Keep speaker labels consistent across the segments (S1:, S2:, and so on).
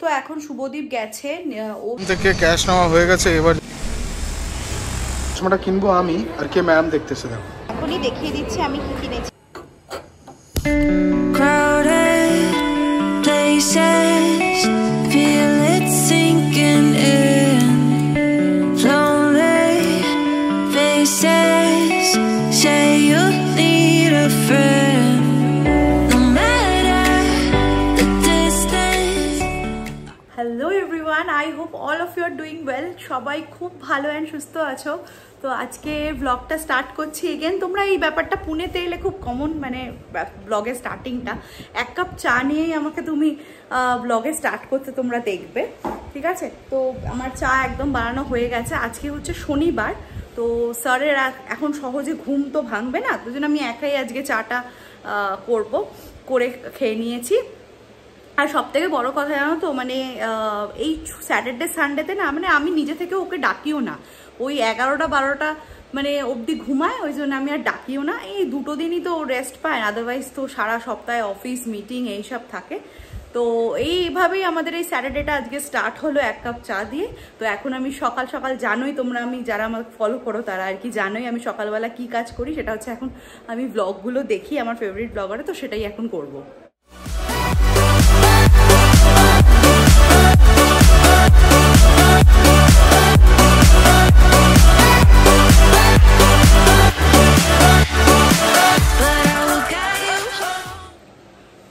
S1: তো এখন শুভদীপ গেছে ও
S2: থেকে ক্যাশ নেওয়া হয়ে গেছে। এবার চশমাটা কিনবো আমি, আর কে ম্যাম দেখতেছে দেখো।
S1: এখনই দেখিয়ে দিচ্ছি আমি কি কিনেছি। Hello everyone, I hope all of you are doing well. সবাই খুব ভালো অ্যান্ড সুস্থ আছো। তো আজকে ব্লগটা স্টার্ট করছি এগেন। তোমরা এই ব্যাপারটা পুনেতে এলে খুব কমন, মানে ব্লগের স্টার্টিংটা এক কাপ চা নিয়েই আমাকে তুমি ব্লগে স্টার্ট করতে তোমরা দেখবে, ঠিক আছে? তো আমার চা একদম বানানো হয়ে গেছে। আজকে হচ্ছে শনিবার, তো স্যারের এখন সহজে ঘুম তো ভাঙবে না, তো জন্য আমি একাই আজকে চাটা করে খেয়ে নিয়েছি। আর সব থেকে বড়ো কথা জানো তো, মানে এই স্যাটারডে সানডেতে না, মানে আমি নিজে থেকে ওকে ডাকিও না। ওই 11টা-12টা মানে অবধি ঘুমায়, ওই জন্য আমি আর ডাকিও না। এই দুটো দিনই তো রেস্ট পায়, আদারওয়াইজ তো সারা সপ্তাহে অফিস মিটিং এইসব থাকে। তো এইভাবেই আমাদের এই স্যাটারডেটা আজকে স্টার্ট হলো এক কাপ চা দিয়ে। তো এখন আমি সকাল সকাল জানোই তোমরা, আমি যারা আমাকে ফলো করো তারা আর কি জানোই আমি সকালবেলা কি কাজ করি। সেটা হচ্ছে এখন আমি ব্লগগুলো দেখি, আমার ফেভারিট ব্লগারে, তো সেটাই এখন করবো।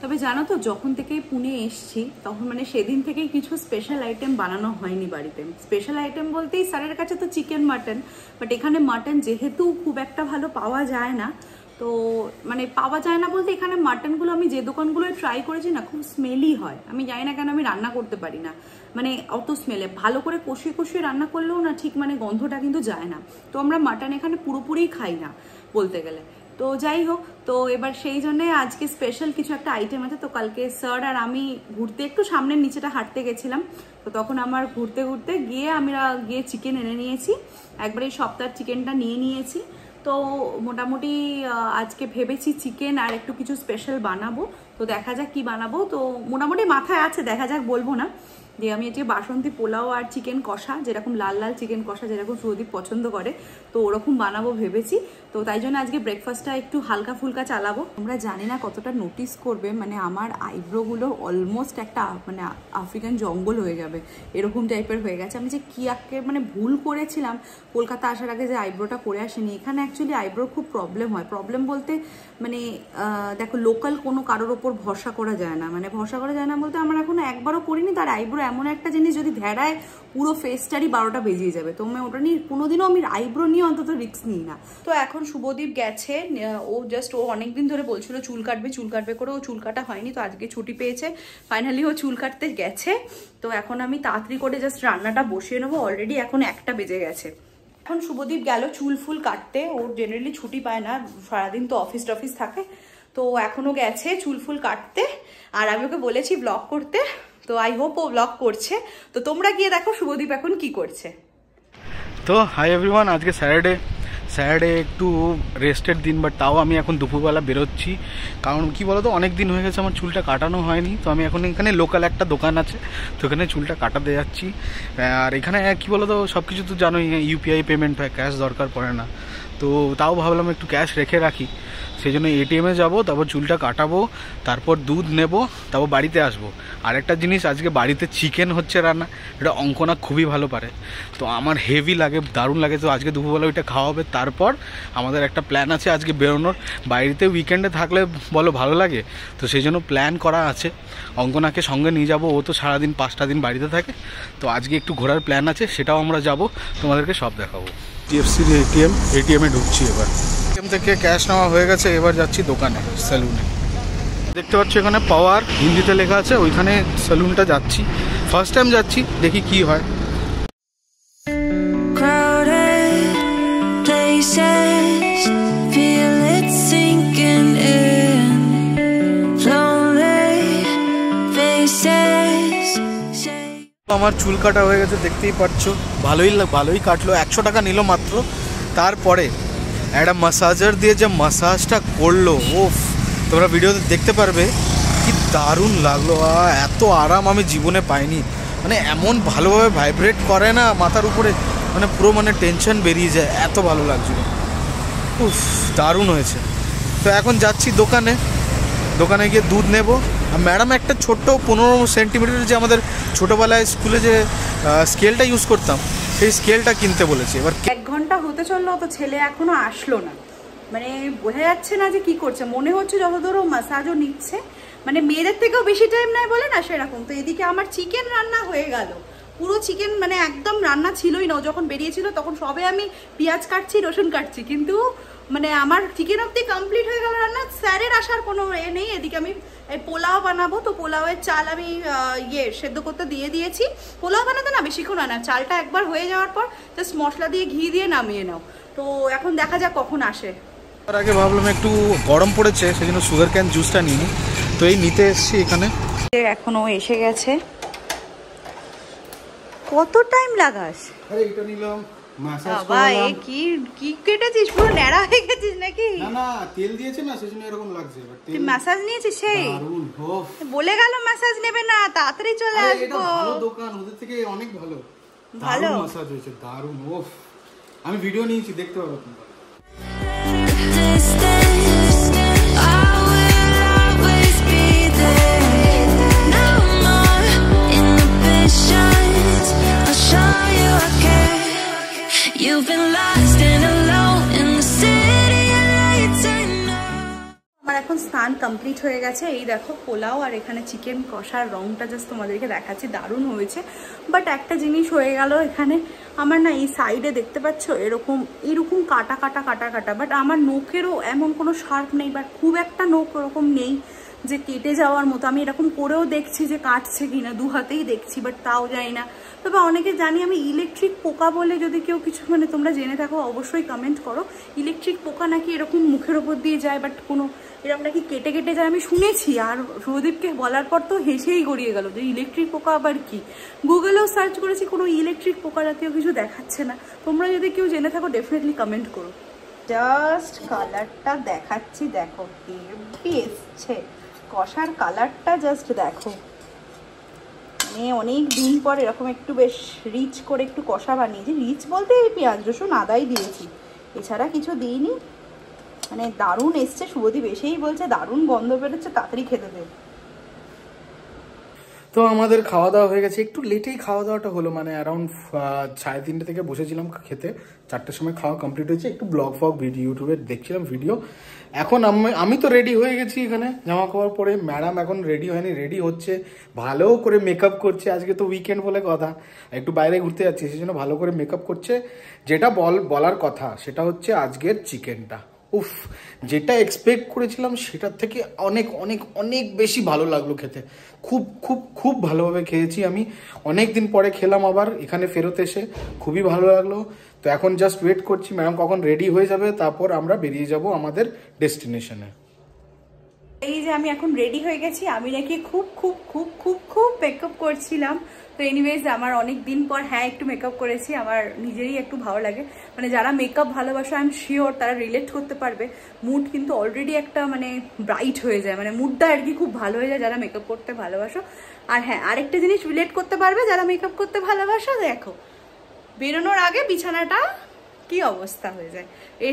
S1: তবে জানো তো, যখন থেকে পুনে এসছি তখন মানে সেদিন থেকেই কিছু স্পেশাল আইটেম বানানো হয়নি বাড়িতে। স্পেশাল আইটেম বলতেই স্যারের কাছে তো চিকেন মাটন, বাট এখানে মাটন যেহেতু খুব একটা ভালো পাওয়া যায় না, তো মানে পাওয়া যায় না বলতে এখানে মাটনগুলো আমি যে দোকানগুলোয় ট্রাই করেছি না, খুব স্মেলি হয়। আমি জানি না কেন আমি রান্না করতে পারি না, মানে অত স্মেলে। ভালো করে কষিয়ে কষিয়ে রান্না করলেও না ঠিক মানে গন্ধটা কিন্তু যায় না। তো আমরা মাটন এখানে পুরোপুরি খাই না বলতে গেলে। তো যাই হোক, তো এবার সেই জন্যে আজকে স্পেশাল কিছু একটা আইটেম আছে। তো কালকে স্যার আর আমি ঘুরতে একটু সামনের নিচেটা হাঁটতে গেছিলাম, তো তখন আমার ঘুরতে ঘুরতে গিয়ে আমরা গিয়ে চিকেন এনে নিয়েছি। একবার এই সপ্তাহের চিকেনটা নিয়ে নিয়েছি। তো মোটামুটি আজকে ভেবেছি চিকেন আর একটু কিছু স্পেশাল বানাবো। তো দেখা যাক কি বানাবো। তো মোটামুটি মাথায় আছে, দেখা যাক, বলবো না। যে আমি আজকে বাসন্তী পোলাও আর চিকেন কষা, যেরকম লাল লাল চিকেন কষা যেরকম সুদীপ পছন্দ করে, তো ওরকম বানাবো ভেবেছি। তো তাই জন্য আজকে ব্রেকফাস্টটা একটু হালকা ফুলকা চালাবো। আমরা জানি না কতটা নোটিস করবে, মানে আমার আইব্রোগুলো অলমোস্ট একটা মানে আফ্রিকান জঙ্গল হয়ে যাবে এরকম টাইপের হয়ে গেছে। আমি যে কি মানে ভুল করেছিলাম কলকাতা আসার আগে যে আইব্রোটা করে আসিনি। এখানে অ্যাকচুয়ালি আইব্রোর খুব প্রবলেম হয়। প্রবলেম বলতে মানে দেখো, লোকাল কোনো কারোর ওপর ভরসা করা যায় না। মানে ভরসা করা যায় না বলতে আমার এখনো একবারও করিনি। তার আইব্রো এমন একটা জিনিস, যদি ধেড়ায় পুরো ফেসটারই 12টা বেজিয়ে যাবে। তো আমি ওটা নিয়ে কোনোদিনও আমি আইব্রো নিয়ে অন্তত রিস্ক নিই না। তো এখন শুভদীপ গেছে, ও অনেকদিন ধরে বলছিল চুল কাটবে করে, ও চুল কাটা হয়নি। তো আজকে ছুটি পেয়েছে, ফাইনালি ও চুল কাটতে গেছে। তো এখন আমি তাড়াতাড়ি করে জাস্ট রান্নাটা বসিয়ে নেবো। অলরেডি এখন 1টা বেজে গেছে। এখন শুভদীপ গেল চুল ফুল কাটতে। ওর জেনারেলি ছুটি পায় না, সারাদিন তো অফিস টফিস থাকে। তো এখনও গেছে চুল ফুল কাটতে, আর আমি ওকে বলেছি ব্লগ করতে। তো আই হোপ ও ব্লগ করছে। তো তোমরা গিয়ে দেখো শুভদীপ এখন কি করছে।
S2: তো হাই এভরিওয়ান, আজকে স্যাটারডে একটু রেস্টের দিন, বাট তাও আমি এখন দুপুরবেলা বেরোচ্ছি। কারণ কি বলতো, অনেক দিন হয়ে গেছে আমার চুলটা কাটানো হয়নি। তো আমি এখন এখানে লোকাল একটা দোকান আছে, তো এখানে চুলটা কাটাতে যাচ্ছি। আর এখানে কি বলতো, সব কিছু তো জানোই, ইউপিআই পেমেন্ট হয়, ক্যাশ দরকার পড়ে না। তো তাও ভাবলাম একটু ক্যাশ রেখে রাখি, সেই জন্য এটিএমে যাবো, তারপর চুলটা কাটাবো, তারপর দুধ নেব, তারপর বাড়িতে আসবো। আরেকটা জিনিস, আজকে বাড়িতে চিকেন হচ্ছে রান্না, এটা অঙ্কনা খুবই ভালো পারে, তো আমার হেভি লাগে, দারুণ লাগে। তো আজকে দুপুরবেলা ওইটা খাওয়া হবে। তারপর আমাদের একটা প্ল্যান আছে আজকে বেরোনোর। বাড়িতে উইকেন্ডে থাকলে বলো ভালো লাগে, তো সেই জন্য প্ল্যান করা আছে। অঙ্কনাকে সঙ্গে নিয়ে যাব, ও তো সারাদিন 5টা দিন বাড়িতে থাকে। তো আজকে একটু ঘোরার প্ল্যান আছে, সেটাও আমরা যাব, তোমাদেরকে সব দেখাবো। ডিএফসির এটিএমে ঢুকছি। এবার এটিএম থেকে ক্যাশ নেওয়া হয়ে গেছে, এবার যাচ্ছি দোকানে, সেলুনে। দেখতে পাচ্ছি এখানে পাওয়ার হিন্দিতে লেখা আছে, ওইখানে সেলুনটা যাচ্ছি। ফার্স্ট টাইম যাচ্ছি, দেখি কি হয়। আমার চুল কাটা হয়ে গেছে, দেখতেই পাচ্ছ, ভালোই কাটলো। 100 টাকা নিল মাত্র। তারপরে একটা ম্যাসাজার দিয়ে যে ম্যাসাজটা করলো, ওফ, তোমরা ভিডিওতে দেখতে পারবে কি দারুণ লাগলো, এত আরাম আমি জীবনে পাইনি। মানে এমন ভালোভাবে ভাইব্রেট করে না মাথার উপরে, মানে পুরো মানে টেনশন বেরিয়ে যায়, এত ভালো লাগছিল। উফ, দারুণ হয়েছে। তো এখন যাচ্ছি দোকানে গিয়ে দুধ নেব। আর ম্যাডাম একটা ছোট্ট 15 সেন্টিমিটার যে আমাদের ছোটোবেলায় স্কুলে যে স্কেলটা ইউজ করতাম, সেই স্কেলটা কিনতে বলেছে। এবার
S1: 1 ঘন্টা হতে চললো, তো ছেলে এখনো আসলো না। মানে বোঝা যাচ্ছে না যে কি করছে, মনে হচ্ছে যতদূর মাসাজও নিচ্ছে, মানে মেয়েদের থেকেও বেশি টাইম নেয় বলে না সেরকম। তো এদিকে আমার চিকেন রান্না হয়ে গেল, পুরো চিকেন মানে একদম রান্না ছিলই না। যখন বেরিয়েছিল তখন সবে আমি পেঁয়াজ কাটছি, রসুন কাটছি, কিন্তু মানে আমার চিকেন অব্দি কমপ্লিট হয়ে গেল রান্না। স্যারের আসার কোনো এ নেই। এদিকে আমি পোলাও বানাবো, তো পোলাওয়ের চাল আমি সেদ্ধ করতে দিয়ে দিয়েছি। পোলাও বানাতে না বেশিক্ষণ হয় না, চালটা একবার হয়ে যাওয়ার পর জাস্ট মশলা দিয়ে ঘি দিয়ে নামিয়ে নাও। তো এখন দেখা যাক কখন আসে।
S2: তার আগে ভাবলাম একটু গরম পড়েছে, সেই জন্য সুগার ক্যান জুসটা নিই, তো এই নিতে এসছি এখানে।
S1: এখনো এসে গেছে। কত টাইম লাগাস?
S2: আরে এটা নিলাম, ম্যাসাজ
S1: বাবা এ কি কেটেছিস, পুরো ন্যাড়া হয়ে গেছিস নাকি?
S2: না না, তেল দিয়েছে না সেজন্য এরকম লাগছে।
S1: তুই ম্যাসাজ নিয়েছিস? সেই
S2: দারুণ।
S1: বলে গেল ম্যাসাজ নেবে না, তাড়াতাড়ি চলে আসবো।
S2: এটা ভালো দোকান, ওদের থেকে অনেক ভালো ভালো ম্যাসাজ হয়েছে, দারুণ। ওফ, আমি ভিডিও নিয়েছি, দেখতে পাবো তোমরা।
S1: আমার এখন স্নান কমপ্লিট হয়ে গেছে। এই দেখো পোলাও আর এখানে চিকেন কষার রংটা জাস্ট তোমাদেরকে দেখাচ্ছি, দারুণ হয়েছে। বাট একটা জিনিস হয়ে গেল এখানে, আমার না এই সাইডে দেখতে পাচ্ছ এরকম কাটা কাটা কাটা কাটা, বাট আমার নখেরও এমন কোনো শার্প নেই, বাট খুব একটা নখ ওরকম নেই যে কেটে যাওয়ার মতো। আমি এরকম করেও দেখছি যে কাটছে কিনা, 2 হাতেই দেখছি, বাট তাও জানি না। তবে অনেকে জানি আমি ইলেকট্রিক পোকা বলে, যদি কেউ কিছু মানে তোমরা জেনে থাকো অবশ্যই কমেন্ট করো। ইলেকট্রিক পোকা নাকি এরকম মুখের ওপর দিয়ে যায়, বাট কোনো এরকম নাকি কেটে কেটে যায় আমি শুনেছি। আর সুদীপকে বলার পর তো হেসেই গড়িয়ে গেল যে ইলেকট্রিক পোকা আবার কি। গুগলেও সার্চ করেছি, কোনো ইলেকট্রিক পোকা জাতীয় কিছু দেখাচ্ছে না। তোমরা যদি কেউ জেনে থাকো ডেফিনেটলি কমেন্ট করো। জাস্ট কালারটা দেখাচ্ছি, দেখো হেভি এসছে কষার কালারটা, জাস্ট দেখো। মানে অনেক দিন পর এরকম একটু বেশ রিচ করে একটু কষা বানিয়েছি। রিচ বলতে এই পেঁয়াজ রসুন আদাই দিয়েছি, এছাড়া কিছু দিইনি। মানে দারুণ এসছে, শুভদীপ এসেই বলছে দারুণ গন্ধ বেরোচ্ছে, তাড়াতাড়ি খেতে দে।
S2: তো আমাদের খাওয়া দাওয়া হয়ে গেছে, একটু লেটেই খাওয়া দাওয়াটা হলো, মানে অ্যারাউন্ড 3:30 থেকে বসেছিলাম খেতে, 4টের সময় খাওয়া কমপ্লিট হয়েছে। একটু ব্লগ ইউটিউবে দেখছিলাম ভিডিও। এখন আমি তো রেডি হয়ে গেছি এখানে জামা কাপড় পরে। ম্যাডাম এখন রেডি হয়নি, রেডি হচ্ছে, ভালো করে মেকআপ করছে। আজকে তো উইকেন্ড বলে কথা, একটু বাইরে ঘুরতে যাচ্ছি, সেই জন্য ভালো করে মেকআপ করছে। যেটা বলার কথা সেটা হচ্ছে আজকের চিকেনটা, উফ, যেটা এক্সপেক্ট করেছিলাম সেটার থেকে অনেক অনেক অনেক বেশি ভালো লাগলো খেতে। খুব খুব খুব ভালোভাবে খেয়েছি আমি, অনেক দিন পরে খেলাম আবার এখানে ফেরত এসে, খুবই ভালো লাগলো। তো এখন জাস্ট ওয়েট করছি ম্যাডাম কখন রেডি হয়ে যাবে, তারপর আমরা বেরিয়ে যাব আমাদের ডেস্টিনেশনে।
S1: এই যে আমি এখন রেডি হয়ে গেছি। আমি নাকি খুব খুব খুব খুব খুব মেকআপ করছিলাম। তো এনিওয়েজ আমার অনেক দিন পর একটু মেকআপ করেছি, আমার নিজেরই একটু ভালো লাগে। মানে যারা মেকআপ ভালোবাসে আই এম শিওর তারা রিলেট করতে পারবে। মুড কিন্তু অলরেডি একটা মানে ব্রাইট হয়ে যায়, মানে মুডটা আর কি খুব ভালো হয়ে যায় যারা মেকআপ করতে ভালোবাসো। আর আরেকটা জিনিস রিলেট করতে পারবে যারা মেকআপ করতে ভালোবাসো, দেখো বেরোনোর আগে বিছানাটা কি অবস্থা হয়ে যায়,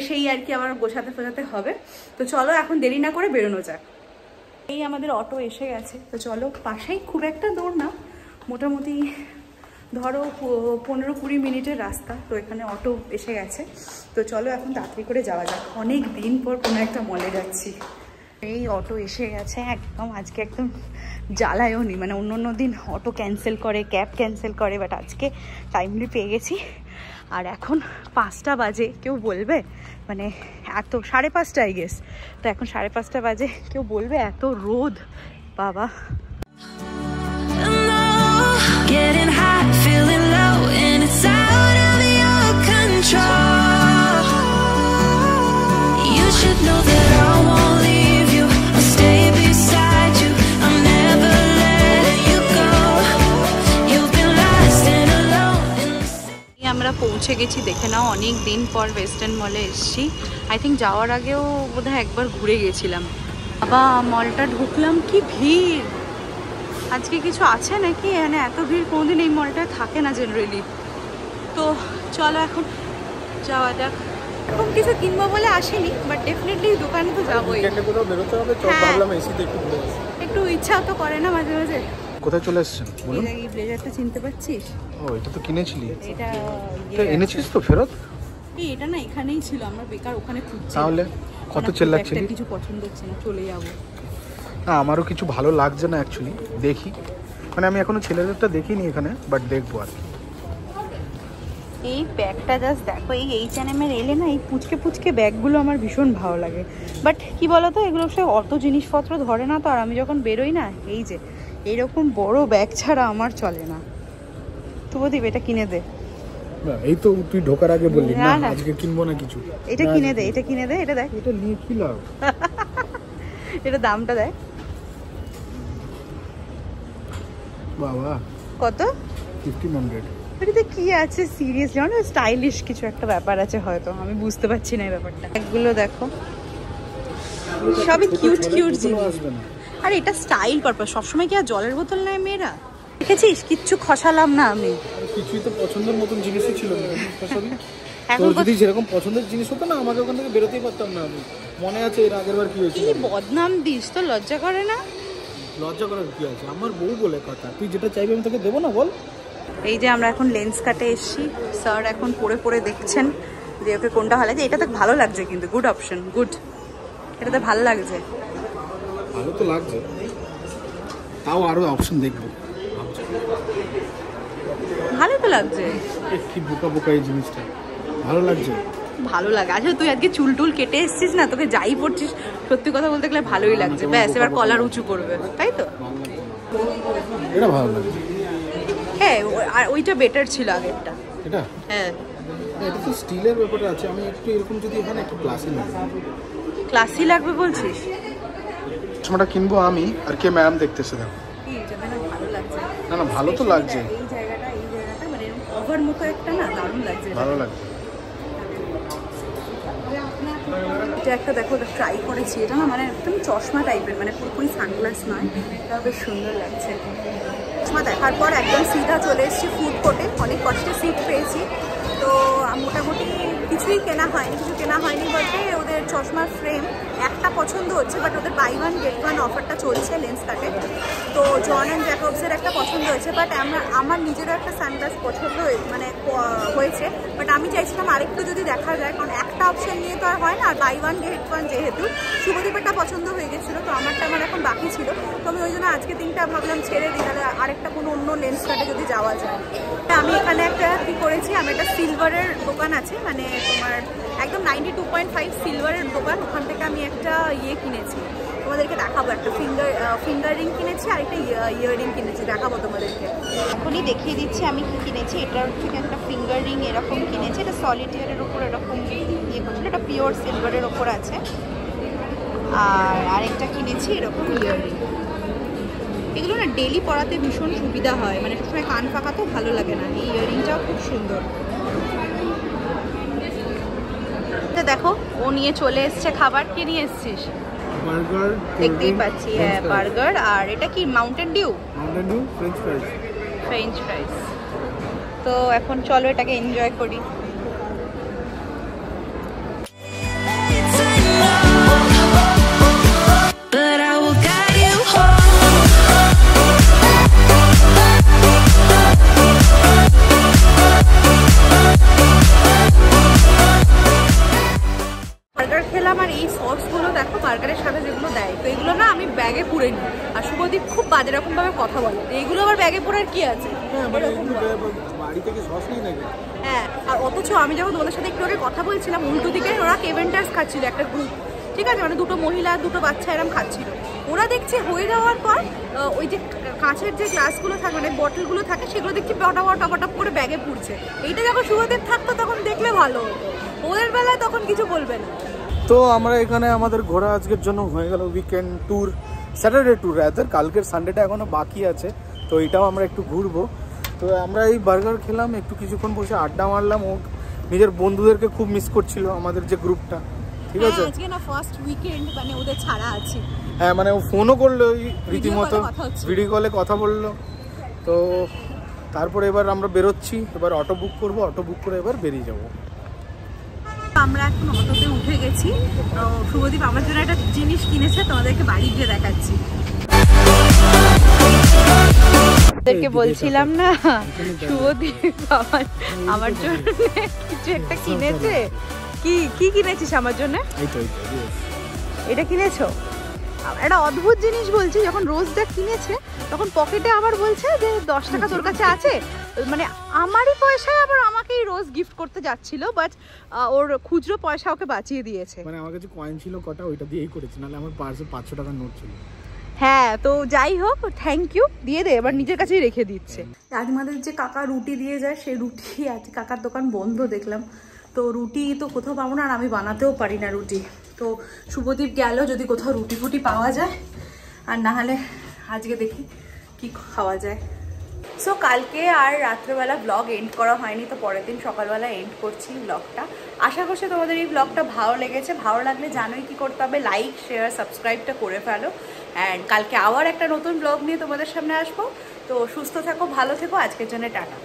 S1: সেই আর কি আমার গোছাতে ফোছাতে হবে। তো চলো এখন দেরি না করে বেরোনো যাক। এই আমাদের অটো এসে গেছে, তো চলো, পাশেই, খুব একটা দূর না, মোটামুটি ধরো 15-20 মিনিটের রাস্তা। তো এখানে অটো এসে গেছে, তো চলো এখন তাড়াতাড়ি করে যাওয়া যাক। অনেক দিন পর কোনো একটা মলে যাচ্ছি। এই অটো এসে গেছে, একদম আজকে একদম জ্বালায়ও নি। মানে অন্য দিন অটো ক্যান্সেল করে, ক্যাব ক্যান্সেল করে, বাট আজকে টাইমলি পেয়ে গেছি। আর এখন 5টা বাজে, কেউ বলবে মানে এত 5:30 আই গেস, তো এখন 5:30 বাজে, কেউ বলবে এত রোদ, বাবা। আমরা পৌঁছে গেছি, দেখে নাও, অনেক দিন পর ওয়েস্টার্ন মলে এসেছি। আই থিঙ্ক যাওয়ার আগেও বোধহয় একবার ঘুরে গেছিলাম। বাবা মলটা ঢুকলাম, কি ভিড় আজকে। কিছু আছে নাকি এখানে? এত ভিড় কোনোদিন এই মলটায় থাকে না জেনারেলি। তো চলো এখন যাওয়া যাক। এখন কিছু কিনবো বলে আসেনি, বাট ডেফিনেটলি দোকানে তো যাবোই। একটু ইচ্ছা তো করে না মাঝে মাঝে।
S2: কোথায় চলে এসেছেন বলুন?
S1: এই ব্লেজারটা চিনতে পারছিস?
S2: ও এটা তো কিনেছিলি।
S1: এটা
S2: এনেছিস তো ফেরত?
S1: এটা না এখানেই ছিল, আমরা বেকার ওখানে খুঁজছি।
S2: তাহলে কত চেল্লাচ্ছিলি?
S1: কিছু পছন্দ হচ্ছে না, চলে যাবো।
S2: না আমারও কিছু ভালো লাগছে না অ্যাকচুয়ালি, দেখি। মানে আমি এখনো ছেলেদেরটা দেখিনি এখানে, বাট দেখবো আর কি।
S1: এই ব্যাগটা জাস্ট দেখো, এই H&M এর এলে না এই পুচকে পুচকে ব্যাগগুলো আমার ভীষণ ভালো লাগে। বাট কি বলতো, এগুলো সব অত জিনিসপত্র ধরে না তো। আর আমি যখন বেরোই না, এই যে এইরকম বড় ব্যাগ ছাড়া আমার চলে না। শুভদীপ এটা কিনে দে।
S2: না এই তো তুই ঢোকার আগে বললি না আজকে কিনবো না কিছু।
S1: এটা কিনে দে, এটা কিনে দে, এটা দেখ।
S2: এটা নিয়ে কি লাভ?
S1: এটা দামটা দেখ
S2: বাবা।
S1: কত? 1500। এটাতে কি আছে সিরিয়াসলি? মানে স্টাইলিশ কিছু একটা ব্যাপার আছে হয়তো, আমি বুঝতে পারছি না এই ব্যাপারটা। এগুলো দেখো সবই কিউট কিউট জিনিস। আর এটা স্টাইল পারপাস, সবসময় কি আর জলের বোতল নেয় মেয়েরা? দেখেছিস কিচ্ছু খসালাম না আমি।
S2: কিছুই তো পছন্দের মতন জিনিসই ছিল না। এখন যদি যেরকম পছন্দের জিনিস হতো না, আমাকে ওখান থেকে বেরোতেই পারতাম না আমি। মনে আছে এর আগের বার কি হয়েছিল?
S1: কি বদনাম দিস, তো লজ্জা করে না?
S2: লজ্জা করার কি আছে? আমার বউ বলে কথা, তুই যেটা চাইবি আমি তোকে দেবো না, বল।
S1: এই যে আমরা এখন লেন্স কাটে এসেছি, স্যার এখন পরে পরে দেখছেন যে ওকে কোনটা ভালো লাগছে। এটা তো ভালো লাগছে, কিন্তু গুড অপশন, গুড। এটা তো ভালো লাগছে।
S2: ভালো তো লাগছে, তাও আরো অপশন দেখবো।
S1: ভালো তো লাগছে।
S2: কি বোকা বোকা এই জিনিসটা, ভালো লাগছে।
S1: ভালো লাগে। আচ্ছা তুই আজকে চুল টুল কেটে এসেছিস না, তোকে যাই পড়ছিস সত্যি কথা বলতে গেলে ভালোই লাগছে। ব্যাস এবার কলার উঁচু করবে, তাই তো?
S2: এটা ভালো লাগছে।
S1: হ্যাঁ, আর ওইটা বেটার ছিল আগেরটা।
S2: এটা
S1: হ্যাঁ,
S2: এটা তো স্টিলের ব্যাপারটা আছে। আমি একটু এরকম যদি এখানে একটু ক্লাসি লাগবে।
S1: ক্লাসি লাগবে বলছিস?
S2: চশমাটা কিনবো আমি, আর কে ম্যাম দেখতেছে দেখো।
S1: ভালো লাগছে।
S2: না না ভালো তো লাগছে।
S1: এই জায়গাটা মানে ওভার মতো একটা না, দারুণ লাগছে।
S2: ভালো লাগছে।
S1: এটা একটা দেখো, ট্রাই করেছি। এটা না মানে একদম চশমা টাইপের, মানে পুরোপুরি সানগ্লাস নয়। এটা বেশ সুন্দর লাগছে। চশমা দেখার পর একদম সিধা চলে এসেছি ফুড কোর্টে। অনেক কষ্টে সিট পেয়েছি। তো মোটামুটি কিছুই কেনা হয়নি, কিছু কেনা হয়নি বলতে ওদের চশমার ফ্রেম একটা পছন্দ হচ্ছে, বাট ওদের বাই ওয়ান গেট ওয়ান অফারটা চলছে লেন্স কাটে। তো জন অ্যান্ড জ্যাকবসের একটা পছন্দ হয়েছে, বাট আমার নিজেরও একটা সানগ্লাস পছন্দ হয়েছে। বাট আমি চাইছিলাম আরেকটু যদি দেখা যায়, কারণ একটা অপশন নিয়ে তো আর হয় না। আর বাই ওয়ান গেট ওয়ান যেহেতু শুভদীপেরটা পছন্দ হয়ে গেছিলো, তো আমার এখন বাকি ছিল। তো আমি ওই জন্য আজকে দিনটা ভাবলাম ছেড়ে দিই, তাহলে আরেকটা কোনো অন্য লেন্স কাটে যদি যাওয়া যায়। আমি এখানে একটা কী করেছি, আমি একটা সিলভারের দোকান আছে, মানে তোমার একদম 92.5 সিলভারের দোকান। ওখান থেকে আমি একটা কিনেছি, তোমাদেরকে দেখাবো। একটা ফিঙ্গার রিং কিনেছি, আর একটা ইয়াররিং কিনেছি, দেখাবো তোমাদেরকে। এখনই দেখিয়ে দিচ্ছি আমি কি কিনেছি। এটার থেকে একটা ফিঙ্গার রিং এরকম কিনেছি, এটা সলিটেয়ারের ওপর এরকম করছিল, এটা পিওর সিলভারের ওপর আছে। আর আরেকটা কিনেছি এরকম ইয়াররিং। এগুলো না ডেলি পরাতে ভীষণ সুবিধা হয়, মানে সবসময় কান ফাঁকাতেও ভালো লাগে না। এই ইয়াররিংটাও খুব সুন্দর। দেখো ও নিয়ে চলে এসছে খাবার। কি নিয়ে এসছিস?
S2: বার্গার
S1: দেখতেই পাচ্ছি। হ্যাঁ বার্গার। আর এটা কি মাউন্টেন ডিউ? ফ্রেঞ্চ ফ্রাইজ। তো এখন চলো এটাকে এনজয় করি। আর এই সসগুলো দেখো বার্গারের সাথে যেগুলো দেয়, তো এগুলো না আমি ব্যাগে পুরে নিই। আর শুভদীপ খুব বাজে রকম ভাবে কথা বলে, এইগুলো আবার ব্যাগে পুরার কি আছে? হ্যাঁ, আর অথচ আমি যখন ওদের সাথে একটু আগে কথা বলছিলাম, উল্টো দিকে ওরা কেভেন্টার্স খাচ্ছিল, একটা গ্রুপ, ঠিক আছে, মানে দুটো মহিলা দুটো বাচ্চা এরম খাচ্ছিল। ওরা দেখছে হয়ে যাওয়ার পর ওই যে কাঁচের যে গ্লাসগুলো থাকে, মানে বটলগুলো থাকে, সেগুলো দেখছি টপাটপ করে ব্যাগে পুড়ছে। এইটা যখন শুভদীপ থাকতো তখন দেখলে ভালো হতো, ওদের বেলায় তখন কিছু বলবে না।
S2: তো আমরা এখানে আমাদের ঘোরা আজকের জন্য হয়ে গেল weekend tour, Saturday tour rather. কালকের সানডেটা এখনো বাকি আছে, তো এটাও আমরা একটু ঘুরবো। তো আমরা এই বার্গার খেলাম, একটু কিছুক্ষণ বসে আড্ডা মারলাম। ও নিজের বন্ধুদেরকে খুব মিস করছিল, আমাদের যে গ্রুপটা, ঠিক আছে।
S1: আজকে না ফার্স্ট উইকেন্ড, মানে ওদের ছাড়া আছে,
S2: হ্যাঁ মানে ও ফোনও করলো রীতিমতো, ভিডিও কলে কথা বললো। তো তারপরে এবার আমরা বেরোচ্ছি, এবার অটো বুক করবো, অটো বুক করে এবার বেরিয়ে যাবো।
S1: আমরা এখন অটোতে উঠে গেছি। শুভদীপ আমার জন্য একটা জিনিস কিনেছে, তোমাদেরকে বাড়ি গিয়ে দেখাচ্ছি। ওদেরকে বলছিলাম না শুভদীপ আমার জন্য কিছু একটা কিনেছে। কি কিনেছিস আমার জন্য? এটা কিনেছো? একটা অদ্ভুত জিনিস বলছি, যখন রোজটা কিনেছে তখন পকেটে আবার বলছে যে 10 টাকা তোর কাছে আছে, মানে আমারই পয়সায় আবার আমাকেই রোজ গিফট করতে যাচ্ছিল, বাট ওর খুচরো পয়সা ওকে বাঁচিয়ে দিয়েছে।
S2: মানে আমার কাছে কয়েন ছিল কটা, ওইটা দিয়েই করেছি, নাহলে আমার পার্সে 500 টাকার নোট ছিল।
S1: হ্যাঁ, তো যাই হোক, থ্যাংক ইউ, দিয়ে দে, এবার নিজের কাছেই রেখে দিচ্ছে। আজ আমাদের যে কাকা রুটি দিয়ে যায়, সেই রুটি আজ কাকার দোকান বন্ধ দেখলাম, তো রুটি তো কোথাও পাবো না, আর আমি বানাতেও পারি না রুটি। তো শুভদীপ গেল যদি কোথাও রুটি ফুটি পাওয়া যায়, আর না হলে আজকে দেখি কি খাওয়া যায়। সো কালকে আর রাত্রেবেলা ব্লগ এন্ড করা হয়নি, তো পরের দিন সকালবেলা এন্ড করছি ব্লগটা। আশা করছি তোমাদের এই ব্লগটা ভালো লেগেছে। ভালো লাগলে জানোই কি করতে হবে, লাইক শেয়ার সাবস্ক্রাইবটা করে ফেলো। অ্যান্ড কালকে আবার একটা নতুন ব্লগ নিয়ে তোমাদের সামনে আসবো। তো সুস্থ থাকো, ভালো থেকো, আজকের জন্য টাটা।